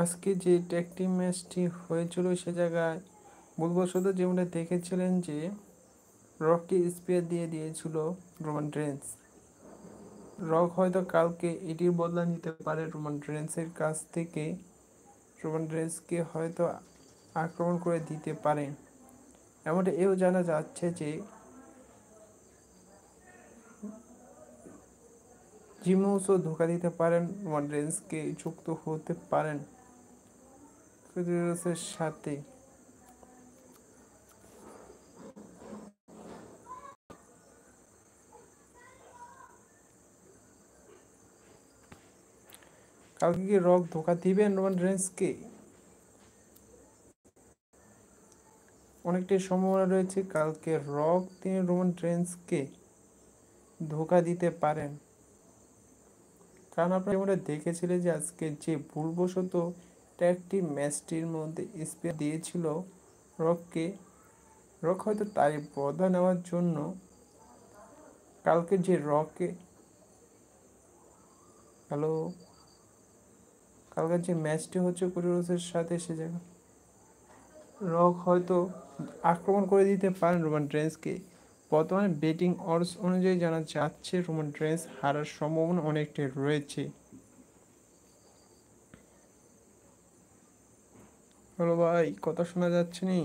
আজকে যে tag team ম্যাচটি হয়েছিল সে জায়গায় ভুলবশত যেমনটা দেখেছিলেন যে রককে স্পেয়ার দিয়ে দিয়েছিল রোমান রেন্স। রক হয়তো কালকে এটির বদলা নিতে পারে রোমান রেন্সের কাছ থেকে, রোমান রেন্সকে হয়তো আক্রমণ করে দিতে পারে। এমনটা এও জানা যাচ্ছে যে জিমোসও ধোকা দিতে পারেন, রোমান রেন্সকে যুক্ত হতে পারেন ফেডারেসের সাথে। কালকে কি রক ধোকা দিবেন রোমান রেন্সকে? অনেকটাই সম্ভাবনা রয়েছে কালকে রক তিনি রোমান রেন্সকে ধোকা দিতে পারেন। কারণ আপনারা যেমনটা দেখেছিলেন যে আজকে যে ভুলবশত একটি ম্যাচটির মধ্যে স্পেয়ার দিয়েছিল রককে, রক হয়তো তাই বদলা নেওয়ার জন্য কালকে যে রকে হ্যালো কালকের যে ম্যাচটি হচ্ছে কোরিয়াসের সাথে সে জায়গায় রক হয়তো আক্রমণ করে দিতে পারেন রোমান রেন্সকে। বর্তমানে বেটিং অডস অনুযায়ী জানা যাচ্ছে রোমান রেন্স হারার সম্ভাবনা অনেকটাই রয়েছে। হ্যালো ভাই, কথা শোনা যাচ্ছে নি?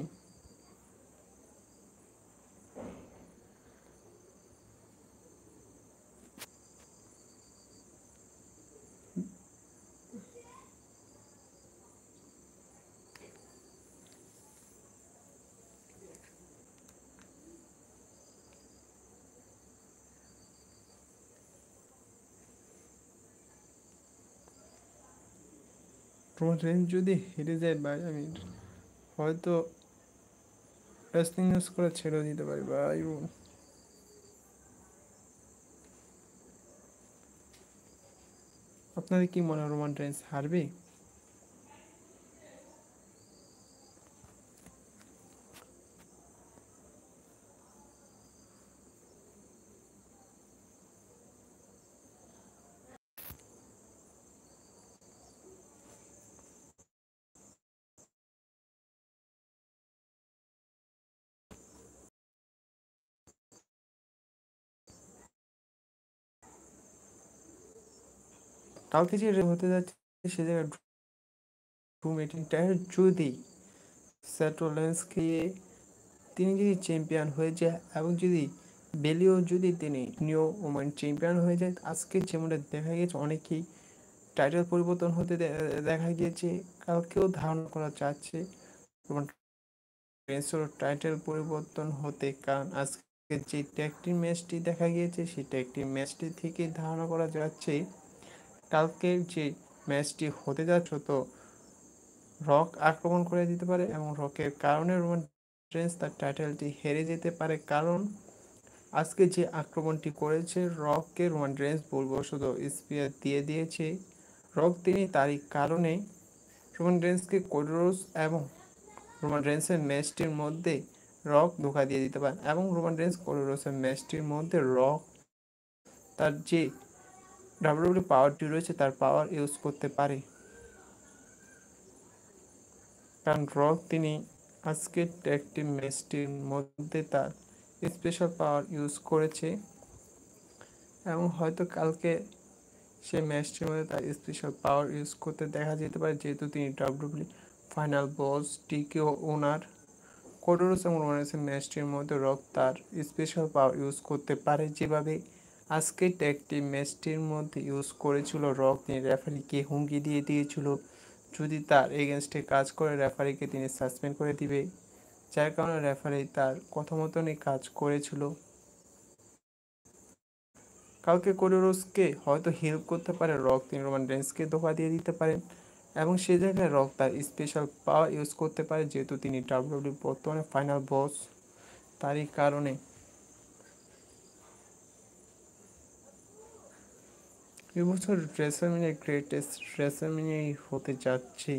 রোমান রেন্স যদি হেরে যায় ভাই, আমি হয়তো রেসলিং নিউজ করে ছেড়ে দিতে পারি ভাই। আপনাদের কি মনে হয় রোমান রেন্স হারবে? কালকে যে হতে যাচ্ছে সে জায়গায় ড্রু ম্যাকিন্টায়ার যদি সেথ রোলিন্সকে তিনি যদি চ্যাম্পিয়ন হয়ে যায় এবং যদি বেলিও যদি তিনি নিউ ওমেন চ্যাম্পিয়ন হয়ে যায়, আজকে যেমনটা দেখা গেছে অনেকেই টাইটেল পরিবর্তন হতে দেখা গিয়েছে। কালকেও ধারণা করা যাচ্ছে রোমান রেন্সের টাইটেল পরিবর্তন হতে, কারণ আজকে যে ট্যাগ টিম ম্যাচটি দেখা গিয়েছে সেই ট্যাগ টিম ম্যাচটি থেকে ধারণা করা যাচ্ছে কালকের যে ম্যাচটি হতে যাচ্ছে তো রক আক্রমণ করে দিতে পারে এবং রকের কারণে রোমান রেন্স তার টাইটেলটি হেরে যেতে পারে। কারণ আজকে যে আক্রমণটি করেছে রককে রোমান রেন্স ভুলবশত স্পিয়ার দিয়ে দিয়েছে। রক তিনি তারই কারণে রোমান রেন্সকে কোডরোস এবং রোমান রেন্সের ম্যাচটির মধ্যে রক ধোকা দিয়ে দিতে পারে এবং রোমান রেন্স কোডরোসের ম্যাচটির মধ্যে রক তার যে ডাব্লিউডব্লিউ পাওয়ারটি রয়েছে তার পাওয়ার ইউজ করতে পারে। কারণ রক তিনি আজকের ট্যাগ টিম ম্যাচটির মধ্যে তার স্পেশাল পাওয়ার ইউজ করেছে এবং হয়তো কালকে সে ম্যাচটির মধ্যে তার স্পেশাল পাওয়ার ইউজ করতে দেখা যেতে পারে, যেহেতু তিনি ডাব্লিউডব্লিউ ফাইনাল বস টিকেও ওনার কোডরোস এবং রোমান্সের ম্যাচটির মধ্যে রক তার স্পেশাল পাওয়ার ইউজ করতে পারে, যেভাবে আজকে ট্যাগ টিম ম্যাচটির মধ্যে ইউজ করেছিল। রক তিনি রেফারিকে হুমকি দিয়ে দিয়েছিল যদি তার এগেনস্টে কাজ করে রেফারিকে তিনি সাসপেন্ড করে দিবে, যার কারণে রেফারি তার কথা মতনই কাজ করেছিল। কালকে কোডরোসকে হয়তো হেল্প করতে পারে রক, তিনি রোমান রেন্সকে ধোকা দিয়ে দিতে পারেন এবং সে জায়গায় রক তার স্পেশাল পাওয়ার ইউজ করতে পারে, যেহেতু তিনি ডাব্লিউডব্লিউ বর্তমানে ফাইনাল বস। তারই কারণে এবছর রেসলম্যানিয়া গ্রেটেস্ট রেসলম্যানিয়াই হতে যাচ্ছে।